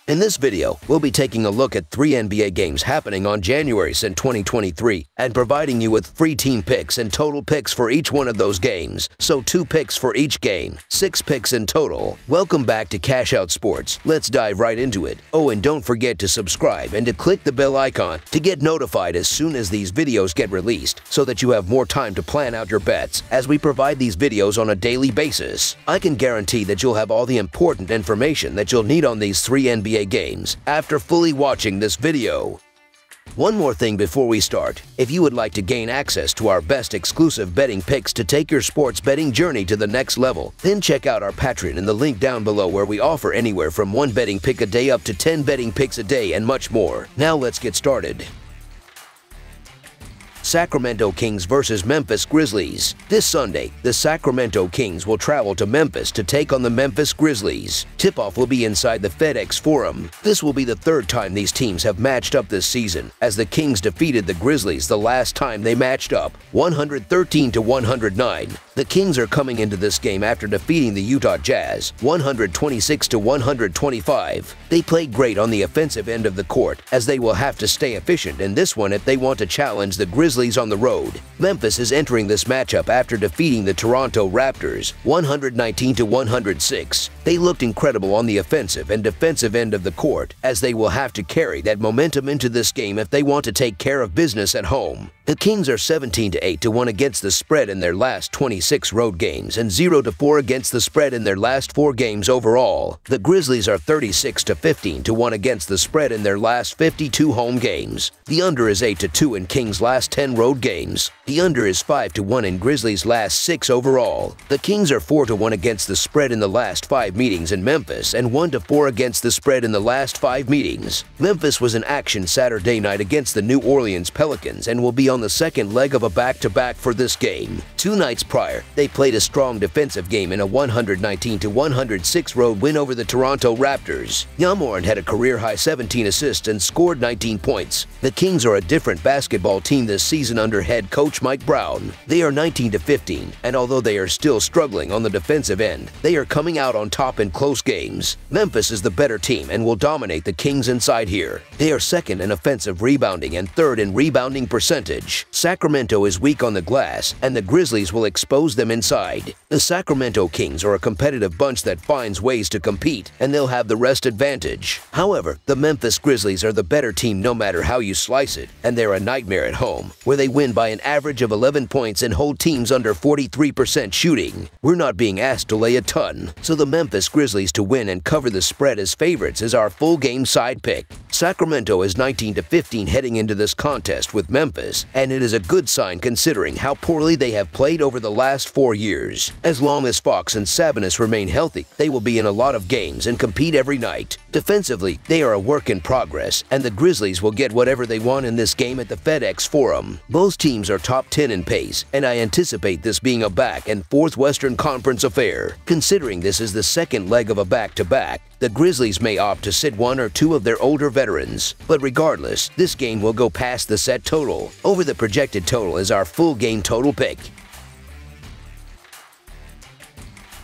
In this video, we'll be taking a look at 3 NBA games happening on January 2nd, 2023 and providing you with free team picks and total picks for each one of those games. So 2 picks for each game, 6 picks in total. Welcome back to Cash Out Sports. Let's dive right into it. Oh, and don't forget to subscribe and to click the bell icon to get notified as soon as these videos get released so that you have more time to plan out your bets as we provide these videos on a daily basis. I can guarantee that you'll have all the important information that you'll need on these 3 NBA games after fully watching this video. One more thing before we start. If you would like to gain access to our best exclusive betting picks to take your sports betting journey to the next level, then check out our Patreon in the link down below where we offer anywhere from 1 betting pick a day up to 10 betting picks a day and much more. Now let's get started. Sacramento Kings vs. Memphis Grizzlies. This Sunday, the Sacramento Kings will travel to Memphis to take on the Memphis Grizzlies. Tip-off will be inside the FedEx Forum. This will be the 3rd time these teams have matched up this season, as the Kings defeated the Grizzlies the last time they matched up, 113-109. The Kings are coming into this game after defeating the Utah Jazz, 126-125. They played great on the offensive end of the court, as they will have to stay efficient in this one if they want to challenge the Grizzlies on the road. Memphis is entering this matchup after defeating the Toronto Raptors, 119-106. They looked incredible on the offensive and defensive end of the court, as they will have to carry that momentum into this game if they want to take care of business at home. The Kings are 17-8-1 against the spread in their last 26 road games and 0-4 against the spread in their last 4 games overall. The Grizzlies are 36-15-1 against the spread in their last 52 home games. The under is 8-2 in Kings' last 10 road games. The under is 5-1 in Grizzlies' last 6 overall. The Kings are 4-1 against the spread in the last 5 meetings in Memphis and 1-4 against the spread in the last 5 meetings. Memphis was in action Saturday night against the New Orleans Pelicans and will be on the second leg of a back-to-back for this game. 2 nights prior, they played a strong defensive game in a 119-106 road win over the Toronto Raptors. Yamoran had a career-high 17 assists and scored 19 points. The Kings are a different basketball team this season under head coach Mike Brown. They are 19-15, and although they are still struggling on the defensive end, they are coming out on top in close games. Memphis is the better team and will dominate the Kings inside here. They are 2nd in offensive rebounding and 3rd in rebounding percentage. Sacramento is weak on the glass, and the Grizzlies will expose them inside. The Sacramento Kings are a competitive bunch that finds ways to compete, and they'll have the rest advantage. However, the Memphis Grizzlies are the better team no matter how you slice it, and they're a nightmare at home, where they win by an average of 11 points and hold teams under 43% shooting. We're not being asked to lay a ton, so the Memphis Grizzlies to win and cover the spread as favorites is our full game side pick. Sacramento is 19-15 heading into this contest with Memphis, and it is a good sign considering how poorly they have played over the last 4 years. As long as Fox and Sabonis remain healthy, they will be in a lot of games and compete every night. Defensively, they are a work in progress, and the Grizzlies will get whatever they want in this game at the FedEx Forum. Both teams are top 10 in pace, and I anticipate this being a back and forth Western Conference affair. Considering this is the second leg of a back-to-back, the Grizzlies may opt to sit 1 or 2 of their older veterans. But regardless, this game will go past the set total. Over the projected total is our full game total pick.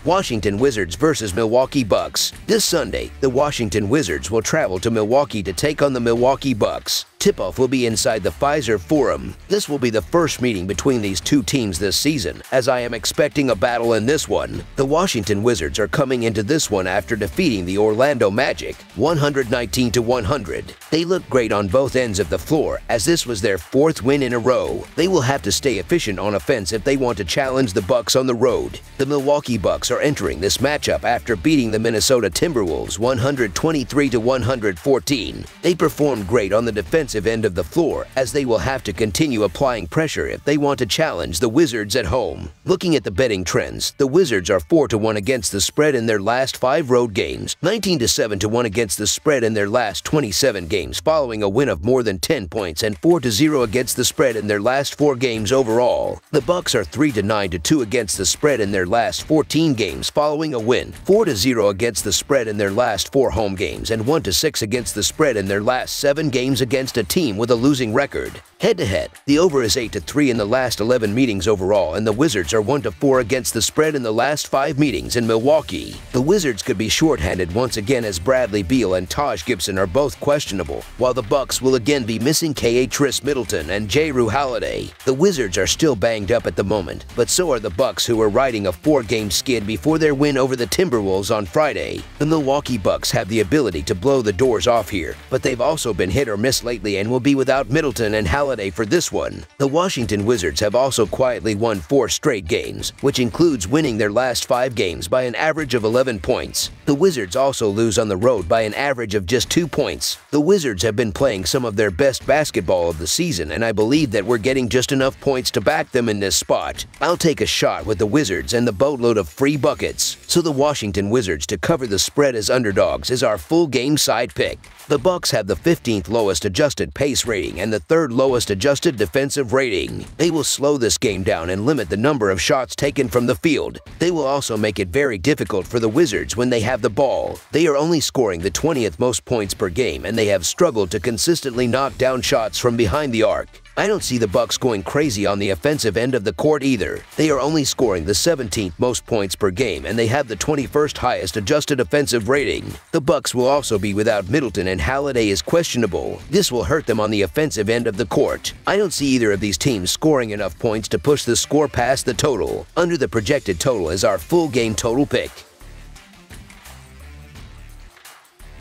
Washington Wizards vs. Milwaukee Bucks. This Sunday, the Washington Wizards will travel to Milwaukee to take on the Milwaukee Bucks. Tip-off will be inside the Pfizer Forum. This will be the first meeting between these 2 teams this season, as I am expecting a battle in this one. The Washington Wizards are coming into this one after defeating the Orlando Magic, 119-100. They look great on both ends of the floor, as this was their 4th win in a row. They will have to stay efficient on offense if they want to challenge the Bucks on the road. The Milwaukee Bucks are entering this matchup after beating the Minnesota Timberwolves 123-114. They performed great on the defensive end of the floor, as they will have to continue applying pressure if they want to challenge the Wizards at home. Looking at the betting trends, the Wizards are 4-1 against the spread in their last 5 road games, 19-7-1 against the spread in their last 27 games following a win of more than 10 points, and 4-0 against the spread in their last 4 games overall. The Bucks are 3-9-2 against the spread in their last 14 games following a win, 4-0 against the spread in their last 4 home games, and 1-6 against the spread in their last 7 games against a team with a losing record. Head-to-head, the over is 8-3 in the last 11 meetings overall, and the Wizards are 1-4 against the spread in the last 5 meetings in Milwaukee. The Wizards could be shorthanded once again as Bradley Beal and Taj Gibson are both questionable, while the Bucks will again be missing K.A. Tris Middleton and Jrue Holiday. The Wizards are still banged up at the moment, but so are the Bucks, who are riding a 4-game skid before their win over the Timberwolves on Friday. The Milwaukee Bucks have the ability to blow the doors off here, but they've also been hit or miss lately and will be without Middleton and Holiday for this one. The Washington Wizards have also quietly won 4 straight games, which includes winning their last 5 games by an average of 11 points. The Wizards also lose on the road by an average of just 2 points. The Wizards have been playing some of their best basketball of the season, and I believe that we're getting just enough points to back them in this spot. I'll take a shot with the Wizards and the boatload of free buckets. So the Washington Wizards to cover the spread as underdogs is our full game side pick. The Bucks have the 15th lowest adjusted pace rating and the 3rd lowest adjusted defensive rating. They will slow this game down and limit the number of shots taken from the field. They will also make it very difficult for the Wizards when they have the ball. They are only scoring the 20th most points per game, and they have struggled to consistently knock down shots from behind the arc. I don't see the Bucks going crazy on the offensive end of the court either. They are only scoring the 17th most points per game, and they have the 21st highest adjusted offensive rating. The Bucks will also be without Middleton, and Holiday is questionable. This will hurt them on the offensive end of the court. I don't see either of these teams scoring enough points to push the score past the total. Under the projected total is our full game total pick.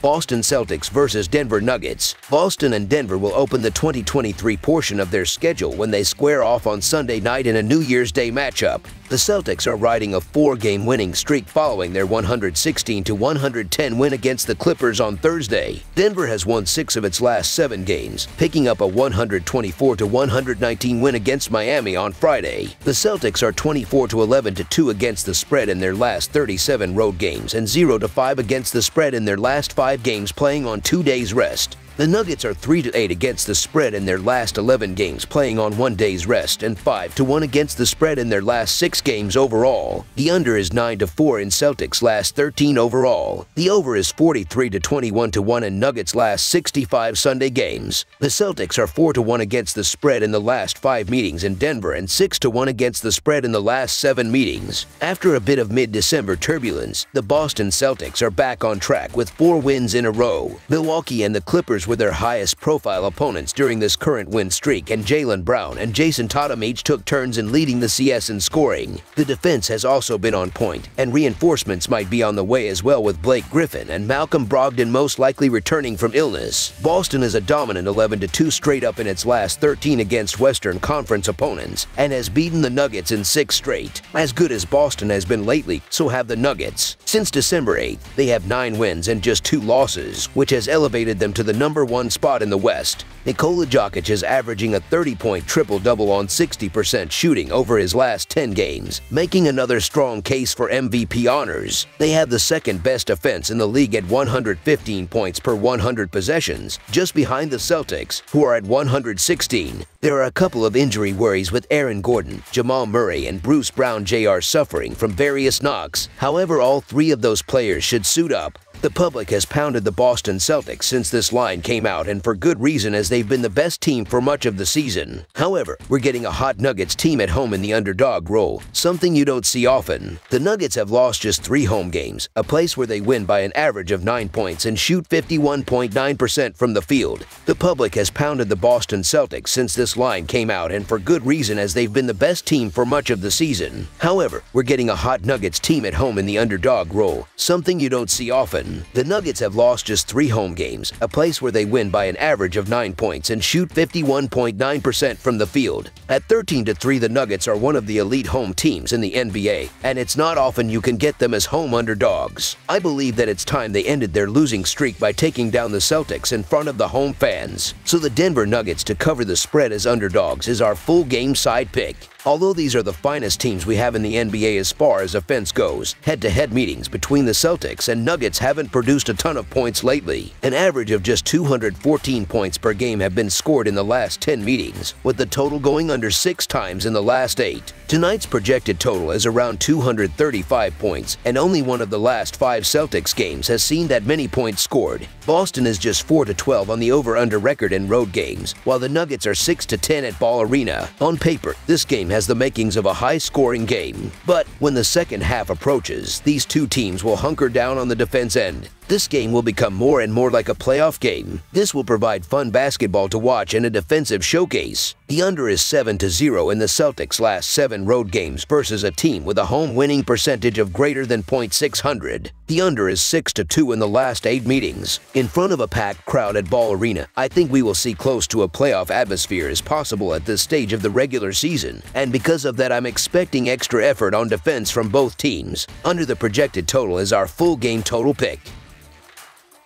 Boston Celtics versus Denver Nuggets. Boston and Denver will open the 2023 portion of their schedule when they square off on Sunday night in a New Year's Day matchup. The Celtics are riding a 4-game winning streak following their 116-110 win against the Clippers on Thursday. Denver has won 6 of its last 7 games, picking up a 124-119 win against Miami on Friday. The Celtics are 24-11-2 against the spread in their last 37 road games and 0-5 against the spread in their last 5 games playing on 2 days rest. The Nuggets are 3-8 against the spread in their last 11 games playing on 1 day's rest and 5-1 against the spread in their last 6 games overall. The under is 9-4 in Celtics' last 13 overall. The over is 43-21-1 in Nuggets' last 65 Sunday games. The Celtics are 4-1 against the spread in the last 5 meetings in Denver and 6-1 against the spread in the last 7 meetings. After a bit of mid-December turbulence, the Boston Celtics are back on track with 4 wins in a row. Milwaukee and the Clippers were their highest profile opponents during this current win streak, and Jaylen Brown and Jason Tatum each took turns in leading the CS in scoring. The defense has also been on point, and reinforcements might be on the way as well, with Blake Griffin and Malcolm Brogdon most likely returning from illness. Boston is a dominant 11-2 straight up in its last 13 against Western Conference opponents and has beaten the Nuggets in 6 straight. As good as Boston has been lately, so have the Nuggets. Since December 8th, they have 9 wins and just 2 losses, which has elevated them to the number 1 spot in the West. Nikola Jokic is averaging a 30-point triple-double on 60% shooting over his last 10 games, making another strong case for MVP honors. They have the 2nd best offense in the league at 115 points per 100 possessions, just behind the Celtics, who are at 116. There are a couple of injury worries with Aaron Gordon, Jamal Murray, and Bruce Brown Jr. suffering from various knocks. However, all 3 of those players should suit up. The public has pounded the Boston Celtics since this line came out, and for good reason, as they've been the best team for much of the season. However, we're getting a hot Nuggets team at home in the underdog role, something you don't see often. The Nuggets have lost just 3 home games, a place where they win by an average of 9 points and shoot 51.9% from the field. The public has pounded the Boston Celtics since this line came out, and for good reason, as they've been the best team for much of the season. However, we're getting a hot Nuggets team at home in the underdog role, something you don't see often. The Nuggets have lost just 3 home games, a place where they win by an average of 9 points and shoot 51.9% from the field. At 13-3, the Nuggets are one of the elite home teams in the NBA, and it's not often you can get them as home underdogs. I believe that it's time they ended their losing streak by taking down the Celtics in front of the home fans. So the Denver Nuggets to cover the spread as underdogs is our full game side pick. Although these are the finest teams we have in the NBA as far as offense goes, head-to-head meetings between the Celtics and Nuggets haven't produced a ton of points lately. An average of just 214 points per game have been scored in the last 10 meetings, with the total going under 6 times in the last 8. Tonight's projected total is around 235 points, and only one of the last 5 Celtics games has seen that many points scored. Boston is just 4-12 on the over-under record in road games, while the Nuggets are 6-10 at Ball Arena. On paper, this game has the makings of a high-scoring game. But when the second half approaches, these two teams will hunker down on the defense end. This game will become more and more like a playoff game. This will provide fun basketball to watch and a defensive showcase. The under is 7-0 in the Celtics' last 7 road games versus a team with a home winning percentage of greater than .600. The under is 6-2 in the last 8 meetings. In front of a packed crowd at Ball Arena, I think we will see close to a playoff atmosphere as possible at this stage of the regular season. And because of that, I'm expecting extra effort on defense from both teams. Under the projected total is our full game total pick.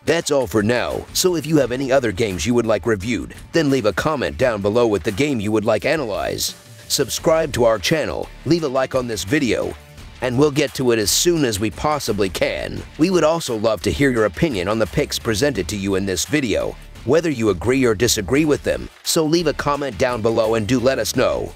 That's all for now, so if you have any other games you would like reviewed, then leave a comment down below with the game you would like analyzed. Subscribe to our channel, leave a like on this video, and we'll get to it as soon as we possibly can. We would also love to hear your opinion on the picks presented to you in this video, whether you agree or disagree with them, so leave a comment down below and do let us know.